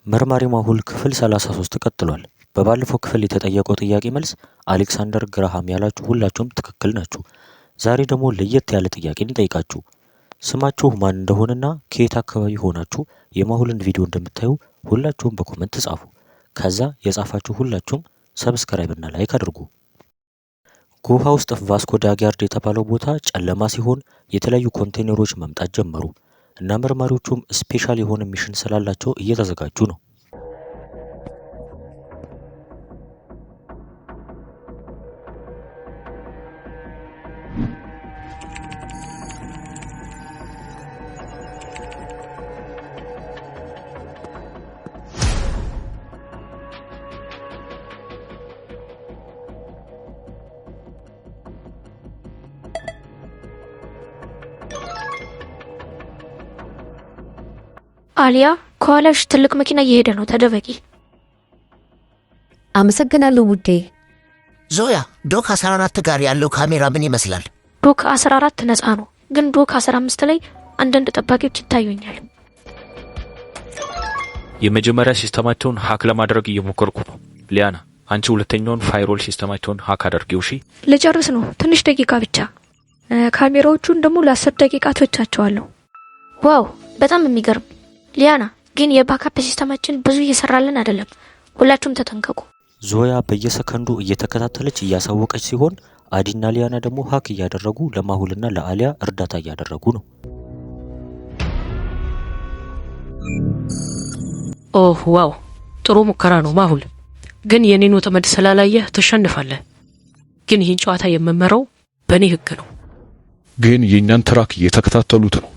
መርማሪ ማሁል ክፍል 33 ቀጥሏል። በባለፈው ክፍል የተጠየቀው ጥያቄ መልስ አሌክሳንደር ግራሃም ያላችሁ ሁላችሁም ትክክል ናችሁ። ዛሬ ደግሞ ለየት ያለ ጥያቄ እንጠይቃችሁ። ስማችሁ ማን እንደሆነና ከየት አካባቢ ሆናችሁ የማሁልን ቪዲዮ እንደምታዩ ሁላችሁም በኮሜንት ጻፉ። ከዛ የጻፋችሁ ሁላችሁም ሰብስክራይብ እና ላይክ አድርጉ። ጎሃ ውስጥ ቫስኮ ዳጋርድ የተባለው ቦታ ጨለማ ሲሆን የተለያዩ ኮንቴይነሮች መምጣት ጀመሩ እና መርማሪዎቹም ስፔሻል የሆነ ሚሽን ስላላቸው እየተዘጋጁ ነው። አሊያ ከኋላሽ ትልቅ መኪና እየሄደ ነው፣ ተደበቂ። አመሰግናለሁ ውዴ። ዞያ ዶክ 14 ጋር ያለው ካሜራ ምን ይመስላል? ዶክ 14 ነፃ ነው፣ ግን ዶክ 15 ላይ አንዳንድ ጠባቂዎች ይታዩኛል። የመጀመሪያ ሲስተማቸውን ሀክ ለማድረግ እየሞከርኩ ነው። ሊያና አንቺ ሁለተኛውን ፋይሮል ሲስተማቸውን ሀክ አድርጊው። እሺ ልጨርስ ነው፣ ትንሽ ደቂቃ ብቻ። ካሜራዎቹን ደግሞ ለ10 ደቂቃ ተቻቸዋለሁ። ዋው በጣም የሚገርም። ሊያና ግን የባካፕ ሲስተማችን ብዙ እየሰራልን አይደለም፣ ሁላችሁም ተጠንቀቁ። ዞያ በየሰከንዱ እየተከታተለች እያሳወቀች ሲሆን አዲና ሊያና ደግሞ ሀክ እያደረጉ ለማሁልና ለአሊያ እርዳታ እያደረጉ ነው። ኦህ ዋው ጥሩ ሙከራ ነው ማሁል፣ ግን የኔን ወጥመድ ስላላየህ ተሸንፋለህ። ግን ይህን ጨዋታ የምመራው በእኔ ህግ ነው። ግን የኛን ትራክ እየተከታተሉት ነው።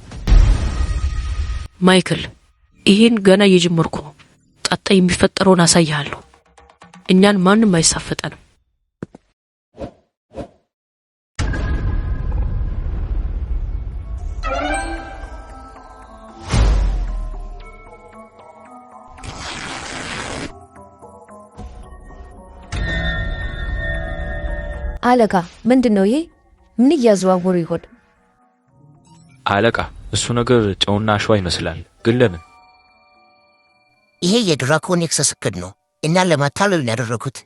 ማይክል ይህን ገና እየጀመርኩ ነው። ቀጣይ የሚፈጠረውን አሳይሃለሁ። እኛን ማንም አይሳፈጠንም። አለቃ ምንድነው ይሄ? ምን እያዘዋወሩ ይሆን? አለቃ እሱ ነገር ጨውና አሸዋ ይመስላል። ግን ለምን? ይሄ የድራኮኒክስ እቅድ ነው እና ለማታለል ያደረኩት።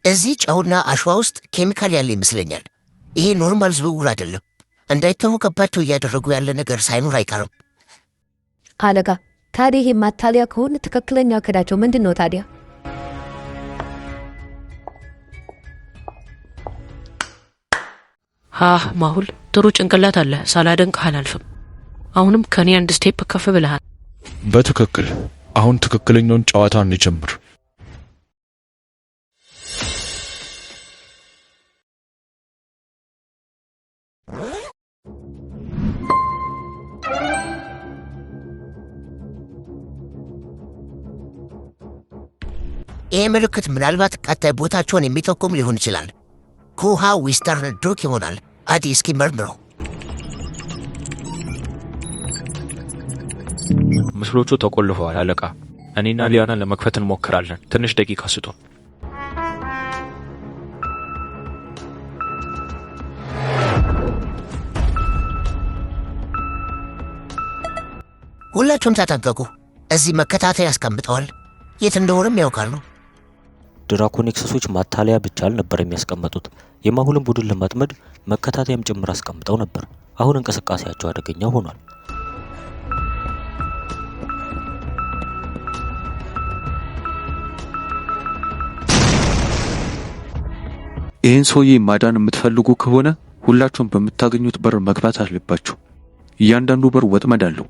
እዚህ ጨውና አሸዋ ውስጥ ኬሚካል ያለ ይመስለኛል። ይሄ ኖርማል ዝውውር አይደለም። እንዳይታወቅባቸው እያደረጉ ያለ ነገር ሳይኖር አይቀርም። አለቃ ታዲያ ይሄ ማታለያ ከሆነ ትክክለኛ እቅዳቸው ምንድነው ታዲያ? ማሁል ጥሩ ጭንቅላት አለ፣ ሳላደንቅህ አላልፍም። አሁንም ከኔ አንድ ስቴፕ ከፍ ብለሃል። በትክክል አሁን ትክክለኛውን ጨዋታ እንጀምር። ይህ ምልክት ምናልባት ቀጣይ ቦታቸውን የሚጠቁም ሊሆን ይችላል። ጎሃ ዌስተርን ዶክ ይሆናል። አዲ እስኪ መርምረው። ምስሎቹ ተቆልፈዋል አለቃ። እኔና ሊያና ለመክፈት እንሞክራለን። ትንሽ ደቂቃ ስጡ። ሁላችሁም ተጠንቀቁ። እዚህ መከታተያ ያስቀምጠዋል። የት እንደሆነም ያውቃሉ። ድራኮኒክሶች ማታለያ ብቻ አልነበር የሚያስቀምጡት፣ የማሁልን ቡድን ለማጥመድ መከታተያም ጭምር አስቀምጠው ነበር። አሁን እንቅስቃሴያቸው አደገኛ ሆኗል። ይህን ሰውዬ ማዳን የምትፈልጉ ከሆነ ሁላችሁም በምታገኙት በር መግባት አለባችሁ። እያንዳንዱ በር ወጥመድ አለው።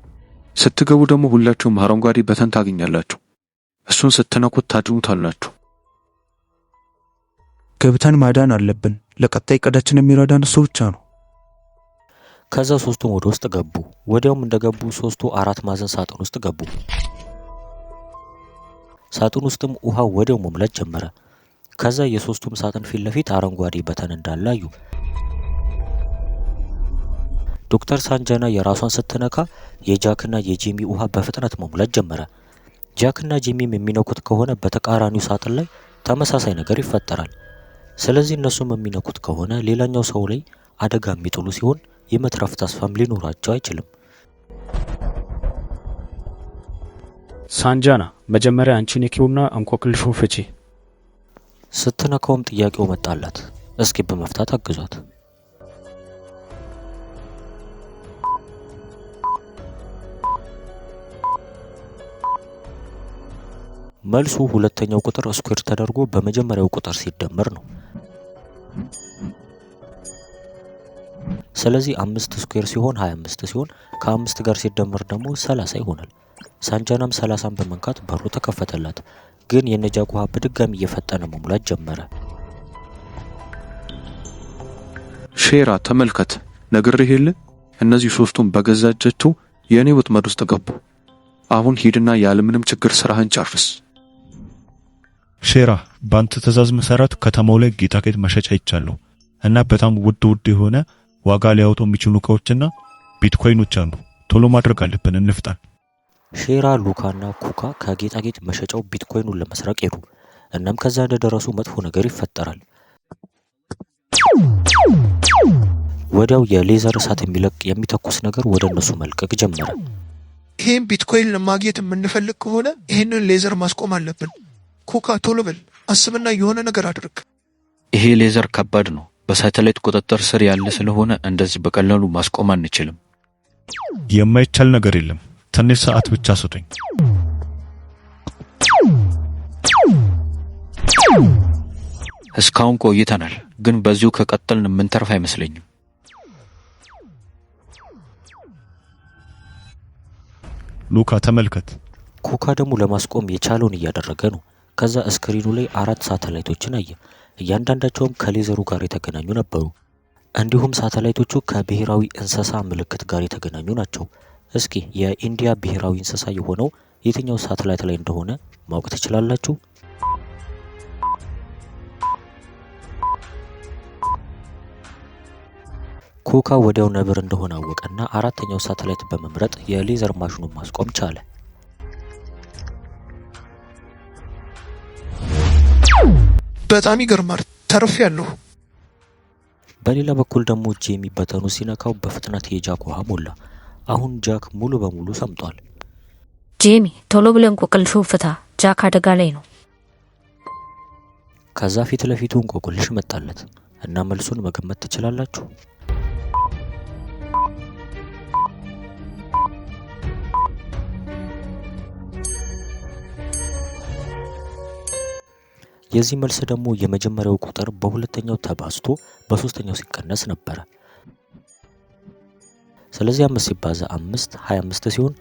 ስትገቡ ደግሞ ሁላችሁም አረንጓዴ በተን ታገኛላችሁ። እሱን ስትነኩት ታድኑታላችሁ። ገብተን ማዳን አለብን። ለቀጣይ ቀዳችን የሚረዳን እሱ ብቻ ነው። ከዛ ሶስቱም ወደ ውስጥ ገቡ። ወዲያውም እንደገቡ ሶስቱ 4 ማዕዘን ሳጥን ውስጥ ገቡ። ሳጥን ውስጥም ውሃ ወዲያው መሙላት ጀመረ። ከዛ የሶስቱም ሳጥን ፊት ለፊት አረንጓዴ በተን እንዳላዩ ዶክተር ሳንጃና የራሷን ስትነካ የጃክና የጂሚ ውሃ በፍጥነት መሙላት ጀመረ። ጃክና ጂሚም የሚነኩት ከሆነ በተቃራኒው ሳጥን ላይ ተመሳሳይ ነገር ይፈጠራል። ስለዚህ እነሱም የሚነኩት ከሆነ ሌላኛው ሰው ላይ አደጋ የሚጥሉ ሲሆን የመትረፍ ተስፋም ሊኖራቸው አይችልም። ሳንጃና መጀመሪያ አንቺ ንኪውና እንቆቅልሹን ፍቺ። ስትነካውም ጥያቄው መጣላት። እስኪ በመፍታት አግዟት። መልሱ ሁለተኛው ቁጥር ስኩዌር ተደርጎ በመጀመሪያው ቁጥር ሲደመር ነው። ስለዚህ 5 ስኩዌር ሲሆን 25 ሲሆን ከ5 ጋር ሲደመር ደግሞ 30 ይሆናል። ሳንጃናም 30ን በመንካት በሩ ተከፈተላት። ግን የነጃክ ውሃ በድጋሚ እየፈጠነ መሙላት ጀመረ። ሼራ ተመልከት፣ ነግሬህ የለ እነዚህ ሶስቱም በገዛ እጃቸው የኔ ወጥመድ ውስጥ ገቡ። አሁን ሂድና ያለምንም ችግር ስራህን ጨርስ። ሼራ በአንተ ትእዛዝ መሰረት ከተማው ላይ ጌጣጌጥ መሸጫ ይቻለሁ እና በጣም ውድ የሆነ ዋጋ ሊያወጡ የሚችሉ እቃዎችና ቢትኮይኖች አሉ። ቶሎ ማድረግ አለብን፣ እንፍጣን። ሼራ፣ ሉካና ኩካ ከጌጣጌጥ መሸጫው ቢትኮይኑን ለመስረቅ ሄዱ። እናም ከዛ እንደደረሱ መጥፎ ነገር ይፈጠራል። ወዲያው የሌዘር እሳት የሚተኩስ ነገር ወደ እነሱ መልቀቅ ጀመረ። ይሄን ቢትኮይን ለማግኘት የምንፈልግ ከሆነ ይሄንን ሌዘር ማስቆም አለብን። ኩካ ቶሎ በል፣ አስብና የሆነ ነገር አድርግ። ይሄ ሌዘር ከባድ ነው። በሳተላይት ቁጥጥር ስር ያለ ስለሆነ እንደዚህ በቀላሉ ማስቆም አንችልም። የማይቻል ነገር የለም። ትንሽ ሰዓት ብቻ ስጡኝ። እስካሁን ቆይተናል፣ ግን በዚሁ ከቀጠልን የምንተርፍ አይመስለኝም። ሉካ ተመልከት። ኩካ ደግሞ ለማስቆም የቻለውን እያደረገ ነው። ከዛ ስክሪኑ ላይ 4 ሳተላይቶችን አየ። እያንዳንዳቸውም ከሌዘሩ ጋር የተገናኙ ነበሩ። እንዲሁም ሳተላይቶቹ ከብሔራዊ እንስሳ ምልክት ጋር የተገናኙ ናቸው። እስኪ የኢንዲያ ብሔራዊ እንስሳ የሆነው የትኛው ሳተላይት ላይ እንደሆነ ማወቅ ትችላላችሁ? ኩካ ወዲያው ነብር እንደሆነ አወቀና አራተኛው ሳተላይት በመምረጥ የሌዘር ማሽኑን ማስቆም ቻለ። በጣም ይገርማል፣ ተርፌያለሁ። በሌላ በኩል ደግሞ ጄሚ በተኑ ሲነካው በፍጥነት የጃክ ውሃ ሞላ። አሁን ጃክ ሙሉ በሙሉ ሰምጧል። ጄሚ ቶሎ ብለን እንቆቅልሹን ፍታ፣ ጃክ አደጋ ላይ ነው። ከዛ ፊት ለፊቱ እንቆቅልሽ መጣለት እና መልሱን መገመት ትችላላችሁ? የዚህ መልስ ደግሞ የመጀመሪያው ቁጥር በሁለተኛው ተባዝቶ በሶስተኛው ሲቀነስ ነበር። ስለዚህ 5 ሲባዛ 5 25 ሲሆን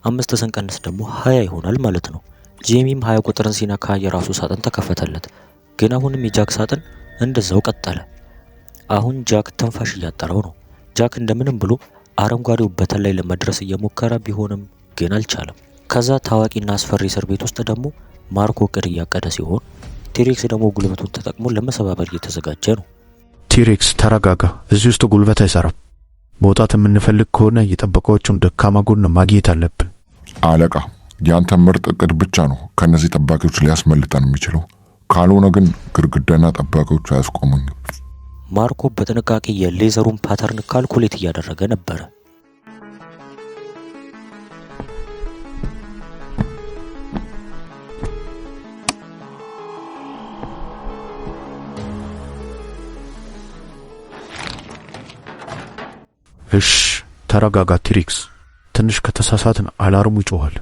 5 ስንቀንስ ደግሞ 20 ይሆናል ማለት ነው። ጄሚም 20 ቁጥርን ሲነካ የራሱ ሳጥን ተከፈተለት። ግን አሁንም የጃክ ሳጥን እንደዛው ቀጠለ። አሁን ጃክ ትንፋሽ እያጠረው ነው። ጃክ እንደምንም ብሎ አረንጓዴው በተን ላይ ለመድረስ እየሞከረ ቢሆንም ግን አልቻለም። ከዛ ታዋቂና አስፈሪ እስር ቤት ውስጥ ደግሞ ማርኮ እቅድ እያቀደ ሲሆን ቲሬክስ ደግሞ ጉልበቱን ተጠቅሞ ለመሰባበር እየተዘጋጀ ነው። ቲሬክስ ተረጋጋ፣ እዚህ ውስጥ ጉልበት አይሰራም። መውጣት የምንፈልግ ከሆነ የጠበቃዎቹን ደካማ ጎን ማግኘት አለብን። አለቃ፣ ያንተ ምርጥ እቅድ ብቻ ነው ከነዚህ ጠባቂዎች ሊያስመልጠን የሚችለው። ካልሆነ ግን ግድግዳና ጠባቂዎቹ አያስቆሙኝም። ማርኮ በጥንቃቄ የሌዘሩን ፓተርን ካልኩሌት እያደረገ ነበር። እሽ ተረጋጋ ቲሬክስ፣ ትንሽ ከተሳሳትን አላርሙ ይጮሃል።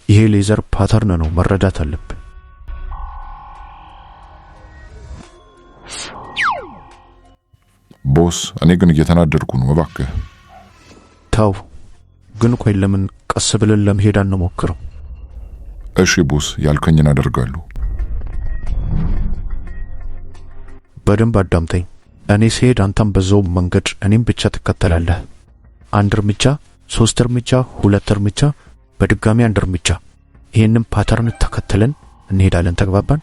ይሄ ሌዘር ፓተርን ነው፣ መረዳት አለብን። ቦስ፣ እኔ ግን እየተናደድኩ ነው፣ እባክህ ታው። ግን ቆይ ለምን ቀስ ብለን ለመሄድ አንሞክረው? እሺ ቦስ፣ ያልከኝን አደርጋለሁ። በደንብ አዳምጠኝ። እኔ ስሄድ አንተም በዛው መንገድ እኔም ብቻ ትከተላለህ። 1 እርምጃ፣ 3 እርምጃ፣ 2 እርምጃ፣ በድጋሚ 1 እርምጃ። ይሄንን ፓተርን ተከትለን እንሄዳለን። ተግባባን?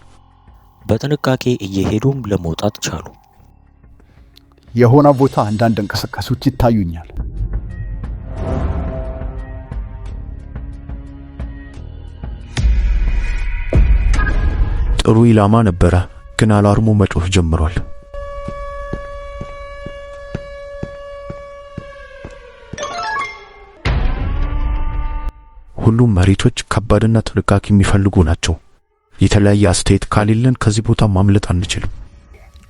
በጥንቃቄ እየሄዱም ለመውጣት ቻሉ። የሆነ ቦታ አንዳንድ እንቅስቃሴዎች ይታዩኛል። ጥሩ ኢላማ ነበረ፣ ግን አላርሙ መጮህ ጀምሯል። ሁሉም መሬቶች ከባድና ጥንቃቄ የሚፈልጉ ናቸው። የተለያየ አስተያየት ካሌለን ከዚህ ቦታ ማምለጥ አንችልም።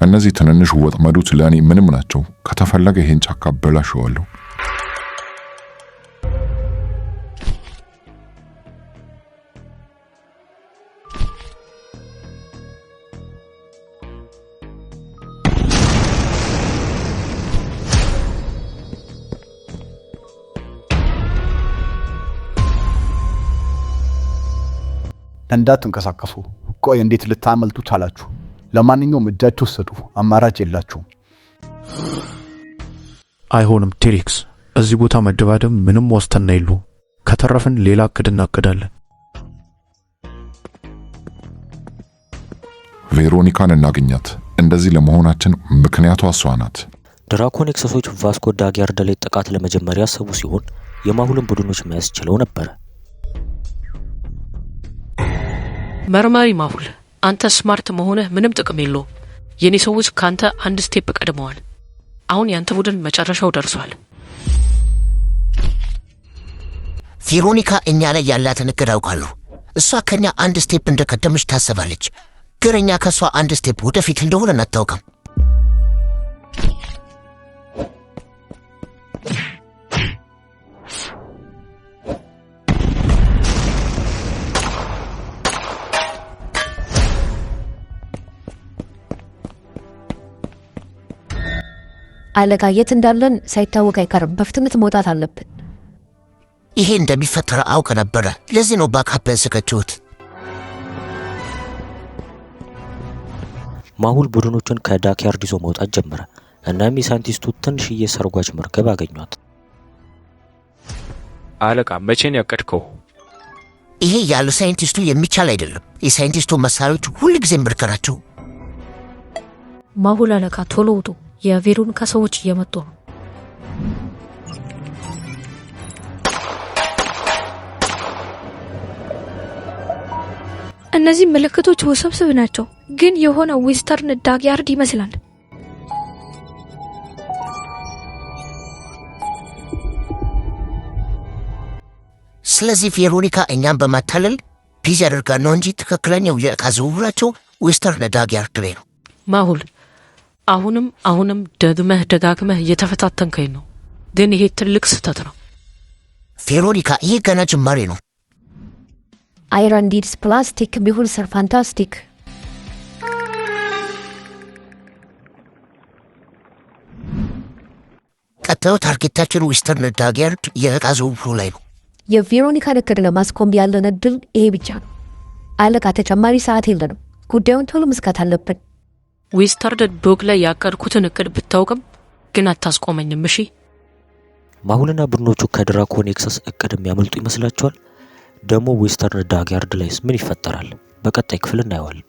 እነዚህ ትንንሽ ወጥመዶች ለኔ ምንም ናቸው። ከተፈለገ ይሄን ጫካ በላሽዋለሁ። እንዳትንቀሳቀሱ። ቆይ እንዴት ልታመልጡ ቻላችሁ? ለማንኛውም እጃችሁ ሰጡ፣ አማራጭ የላችሁም። አይሆንም ቴሪክስ፣ እዚህ ቦታ መደባደብ ምንም ዋስትና የለውም። ከተረፍን ሌላ እቅድ እናቅዳለን። ቬሮኒካን እናገኛት። እንደዚህ ለመሆናችን ምክንያቷ እሷ ናት። ድራኮን ኤክሰሶች ቫስኮ ዳ ጋርዳ ላይ ጥቃት ለመጀመሪያ ያሰቡ ሲሆን የማሁልን ቡድኖች መያዝ ችለው ነበር። መርማሪ ማሁል፣ አንተ ስማርት መሆንህ ምንም ጥቅም የለውም። የኔ ሰዎች ካንተ አንድ ስቴፕ ቀድመዋል። አሁን ያንተ ቡድን መጨረሻው ደርሷል። ቬሮኒካ እኛ ላይ ያላትን እቅድ አውቃለሁ። እሷ ከኛ አንድ ስቴፕ እንደቀደመች ታስባለች፣ ግን እኛ ከሷ አንድ ስቴፕ ወደፊት እንደሆነ አታውቅም። አለቃ የት እንዳለን ሳይታወቅ አይቀርም። በፍጥነት መውጣት አለብን። ይሄ እንደሚፈጠር አውቀ ነበረ። ለዚህ ነው ባካፕ ያዘጋጀሁት። ማሁል ቡድኖቹን ከዳክያርድ ይዞ መውጣት ጀመረ። እናም የሳይንቲስቱ ትንሽዬ ሰርጓጅ መርከብ አገኟት። አለቃ መቼን ያቀድከው? ይሄ ያለ ሳይንቲስቱ የሚቻል አይደለም። የሳይንቲስቱ መሳሪያዎች ሁልጊዜም ብርቅ ናቸው። ማሁል አለቃ ቶሎ ውጡ፣ የቬሮኒካ ሰዎች እየመጡ ነው። እነዚህ ምልክቶች ውስብስብ ናቸው፣ ግን የሆነ ዌስተርን ዳግያርድ ይመስላል። ስለዚህ ቬሮኒካ እኛም በማታለል ቢዚ ያደርጋ ነው እንጂ ትክክለኛው የዕቃ ዝውውራቸው ዌስተርን ዳግያርድ ላይ ነው። ማሁል አሁንም ደጋግመህ እየተፈታተንከኝ ነው፣ ግን ይሄ ትልቅ ስህተት ነው። ቬሮኒካ ይሄ ገና ጅማሬ ነው። አይረን ዲድስ ፕላስቲክ ቢሆን ሰር ፋንታስቲክ። ቀጣዩ ታርጌታችን ዌስተርን ዳግያርድ የዕቃ ዝውውሩ ላይ ነው። የቬሮኒካን እቅድ ለማስቆም ያለን እድል ይሄ ብቻ ነው። አለቃ ተጨማሪ ሰዓት የለንም። ጉዳዩን ቶሎ መስካት አለብን። ዌስተርን ዶግ ላይ ያቀድኩትን እቅድ ብታውቅም ግን አታስቆመኝም። እሺ ማሁልና ቡድኖቹ ከድራኮን ኤክሰስ እቅድ የሚያመልጡ ይመስላችኋል? ደግሞ ዌስተርን ዳግያርድ ላይስ ምን ይፈጠራል? በቀጣይ ክፍል እናየዋለን።